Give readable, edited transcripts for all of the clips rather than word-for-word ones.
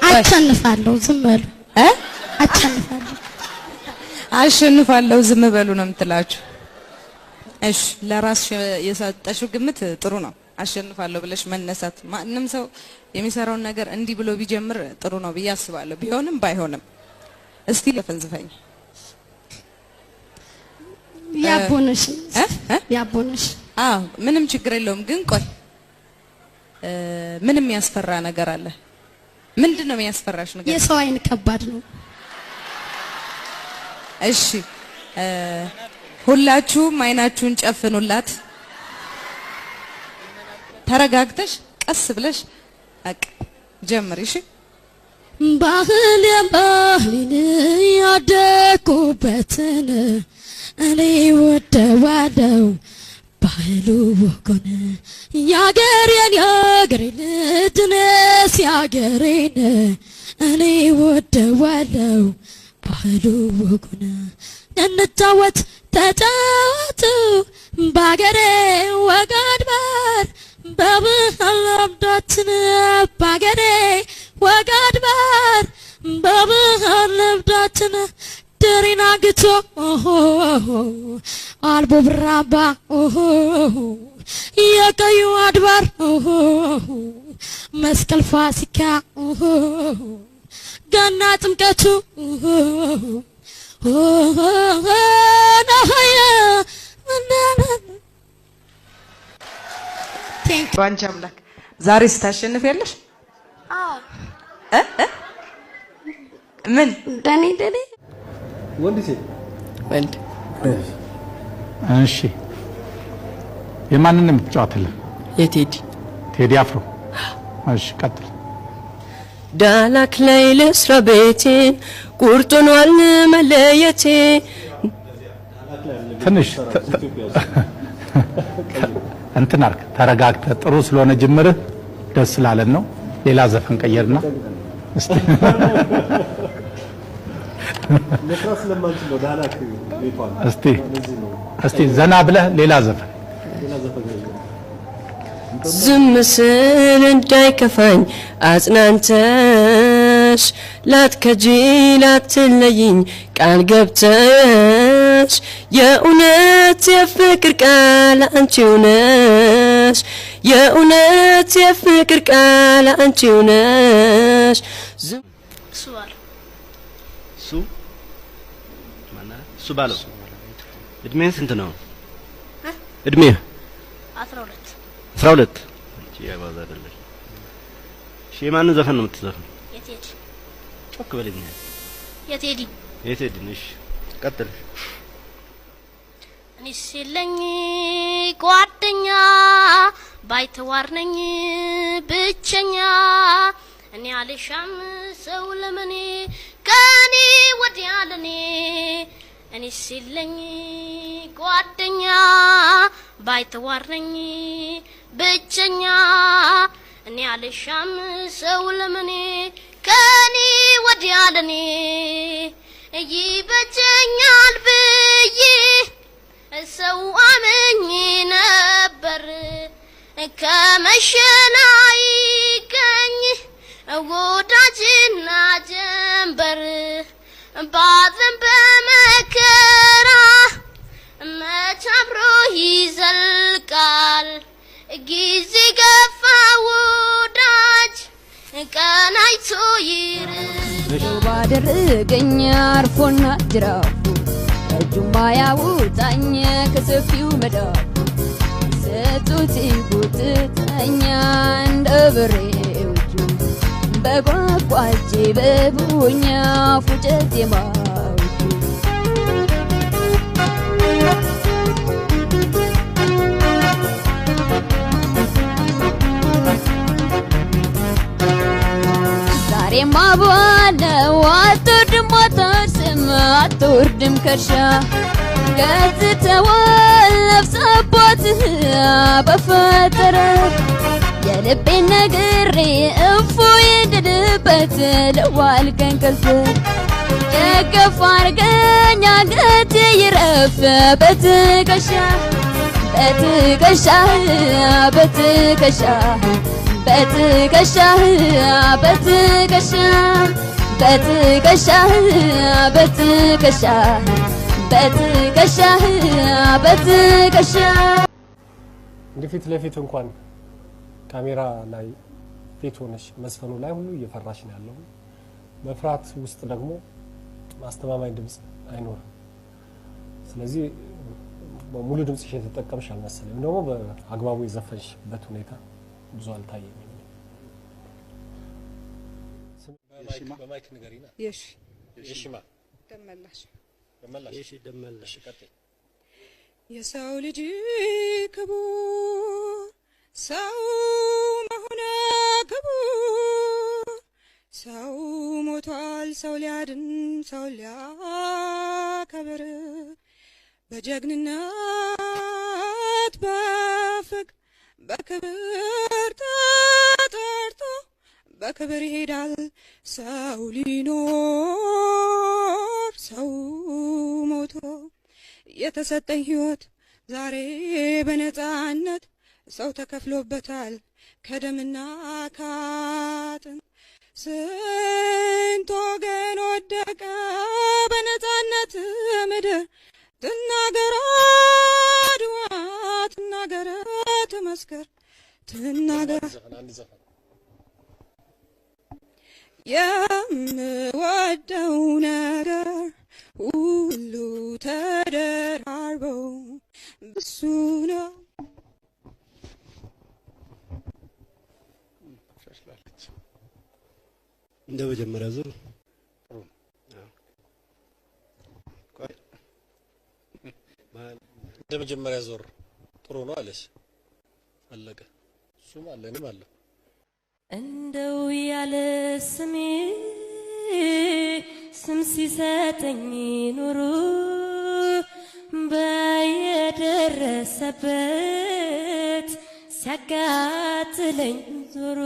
አቸንፋለሁ ዝም በሉ አሸንፋለሁ ዝም በሉ ነው የምትላችሁ እሺ ለራስሽ የሰጠሽው ግምት ጥሩ ነው አሸንፋለሁ ብለሽ መነሳት ማንንም ሰው የሚሰራውን ነገር እንዲ ብሎ ቢጀምር ጥሩ ነው ብዬ አስባለሁ ቢሆንም ባይሆንም እስቲ ለፈንዝፈኝ ያቦነሽ ምንም ችግር የለውም ግን ቆይ ምንም ያስፈራ ነገር አለ ምንድነው የሚያስፈራሽ ነገር የሰው አይን ከባድ ነው እሺ ሁላችሁም አይናችሁን ጨፍኑላት ተረጋግተሽ ቀስ ብለሽ ጀምሪ እሺ ባህል ያደኩበትን እኔ ወደዋለሁ ባህሉ ወጎን ያገሬን ድነስ ያገሬን እኔ ወደዋለሁ ባህሉ ወጎን እንጫወት ተጫወቱ ባገሬ ወጋድባር በባህል ለምዳችን ባገሬ ወጋድባር በባህል ለምዳችን ድሪና ግቶ አልቦ ብራባ የቀዩ አድባር መስቀል ፋሲካ ገና ጥምቀቱ ባንቺ አምላክ ዛሬ ስታሸንፍ ያለሽ ምን ደኔ ወንድ እሺ የማንንም ተጫወተለ ቴዲ አፍሮ እሺ ቀጥል ዳላክ ላይ ለስራ ቤቴን ቁርጡኗል መለየቴ ትንሽ እንትን አርክ ተረጋግተ ጥሩ ስለሆነ ጅምር ደስ ስላለን ነው ሌላ ዘፈን ቀየርና እስቲ ለክራስ ለማንችል ነው ዳላክ ቤቷል እስቲ ዘና ብለህ ሌላ ዘፈን ዝም ስል እንዳይከፋኝ አጽናንተሽ ላትከጂላትለይኝ ቃል ገብተሽ የእውነት የፍቅር ቃል አንቺው ነሽ የእውነት የፍቅር ቃል አንቺው ነሽ እሱ ባለው እድሜን ስንት ነው እድሜ 12 ያባዛ አይደለም እሺ የማን ዘፈን ነው የምትዘፍነው የቴዲ ጮክ በልኝ የቴዲ ነሽ ቀጥል እኔ ሲለኝ ጓደኛ ባይተዋር ነኝ ብቸኛ እኔ አልሻም ሰው ለምኔ ከኔ ወዲያ ለኔ እኔ ሲለኝ ጓደኛ ባይተዋር ነኝ ብቸኛ እኔ አልሻም ሰው ለምኔ ከኔ ወዲያ ለኔ ይበጀኛል ብዬ ሰው አመኝ ነበር ከመሸናይ ገኝ ወዳጅና ጀንበር ባዘን በመከራ መቻብሮ ይዘልቃል ጊዜ ገፋ ወዳጅ ቀናይቶ ይርቅ ባደረገኝ አርፎና ጅራፉ እጁማ ያውጣኝ ከሰፊው መዳፉ ሰጡት ጉትተኛ እንደ በሬዎቹ በጓጓቼ በቡኛ ፉጨት የማውቹ ዛሬማ ባለው አትወርድም አታርስም አትወርድም ከርሻ ገዝተዋል ነፍሰቦትህ በፈጠረ የልቤን ነግሬ እፎይ እንድልበት ልዋል ከእንቅልፍ የገፋ አርገኝ አንገቴ ይረፍ በትከሻ በትከሻ በትከሻ በትከሻህ በትከሻህ በትከሻህ በትከሻህ በትከሻህ በትከሻህ እንደ ፊት ለፊት እንኳን ካሜራ ላይ ፊት ሆነሽ መስፈኑ ላይ ሁሉ እየፈራሽ ነው ያለው። መፍራት ውስጥ ደግሞ ማስተማማኝ ድምጽ አይኖርም። ስለዚህ በሙሉ ድምጽሽ የተጠቀምሽ አልመሰለኝም። ደግሞ በአግባቡ የዘፈንሽበት ሁኔታ ብዙ አልታየኝም። በማይክ ንገሪና። የሺማ ደመላሽ ቀጥይ። የሰው ልጅ ክቡር ሰው መሆነ ክቡር ሰው ሞቷል ሰው ሊያድን ሰው ሊያከብር በጀግንነት በፍቅር በክብር ተጠርቶ በክብር ይሄዳል ሰው ሊኖር ሰው ሞቶ የተሰጠኝ ሕይወት ዛሬ በነፃነት ሰው ተከፍሎበታል ከደምና ካጥንት ስንት ወገን ወደቀ በነፃነት ምድር ትናገር አድዋ ትናገር ተመስከር ትናገር የምወደው ነገር ሁሉ ተደራርበው ብሱ ነው። እንደ መጀመሪያ ዙር እንደ መጀመሪያ ዙር ጥሩ ነው አለሽ። አለቀ። እሱም አለንም አለ እንደው ያለ ስሜ ስም ሲሰጠኝ ኑሮ በየደረሰበት ሲያጋጥለኝ ዞሮ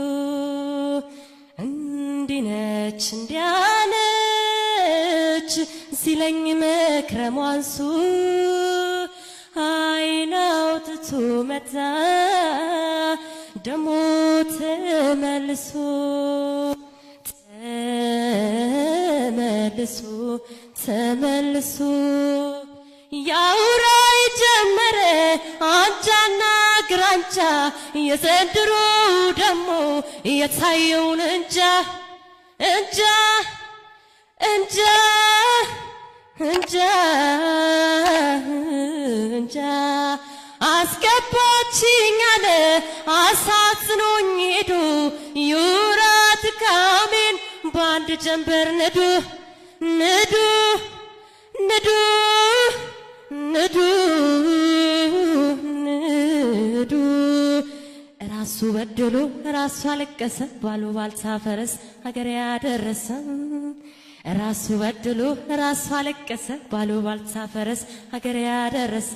እንዲነች እንዲያነች ሲለኝ መክረም አንሱ አይናውጥቶ መጣ ደሞ ተመልሶ ተመልሶ ያውራይ ጀመረ አንጃና ግራንጃ የዘንድሮ ደሞ የታየውን እንጃ እንጃ እንጃ እንጃ እንጃ አስገባችኝ አለ አሳዝኖኝ ሄዱ ዩራት ካሜን በአንድ ጀንበር ንዱ ንዱ ንዱ ንዱ ንዱ ራሱ በድሎ ራሱ አለቀሰ ባሉባልታ ፈረስ ሀገር ያደረሰ ራሱ በድሎ ራሱ አለቀሰ ባሉባልታ ፈረስ ሀገር ያደረሰ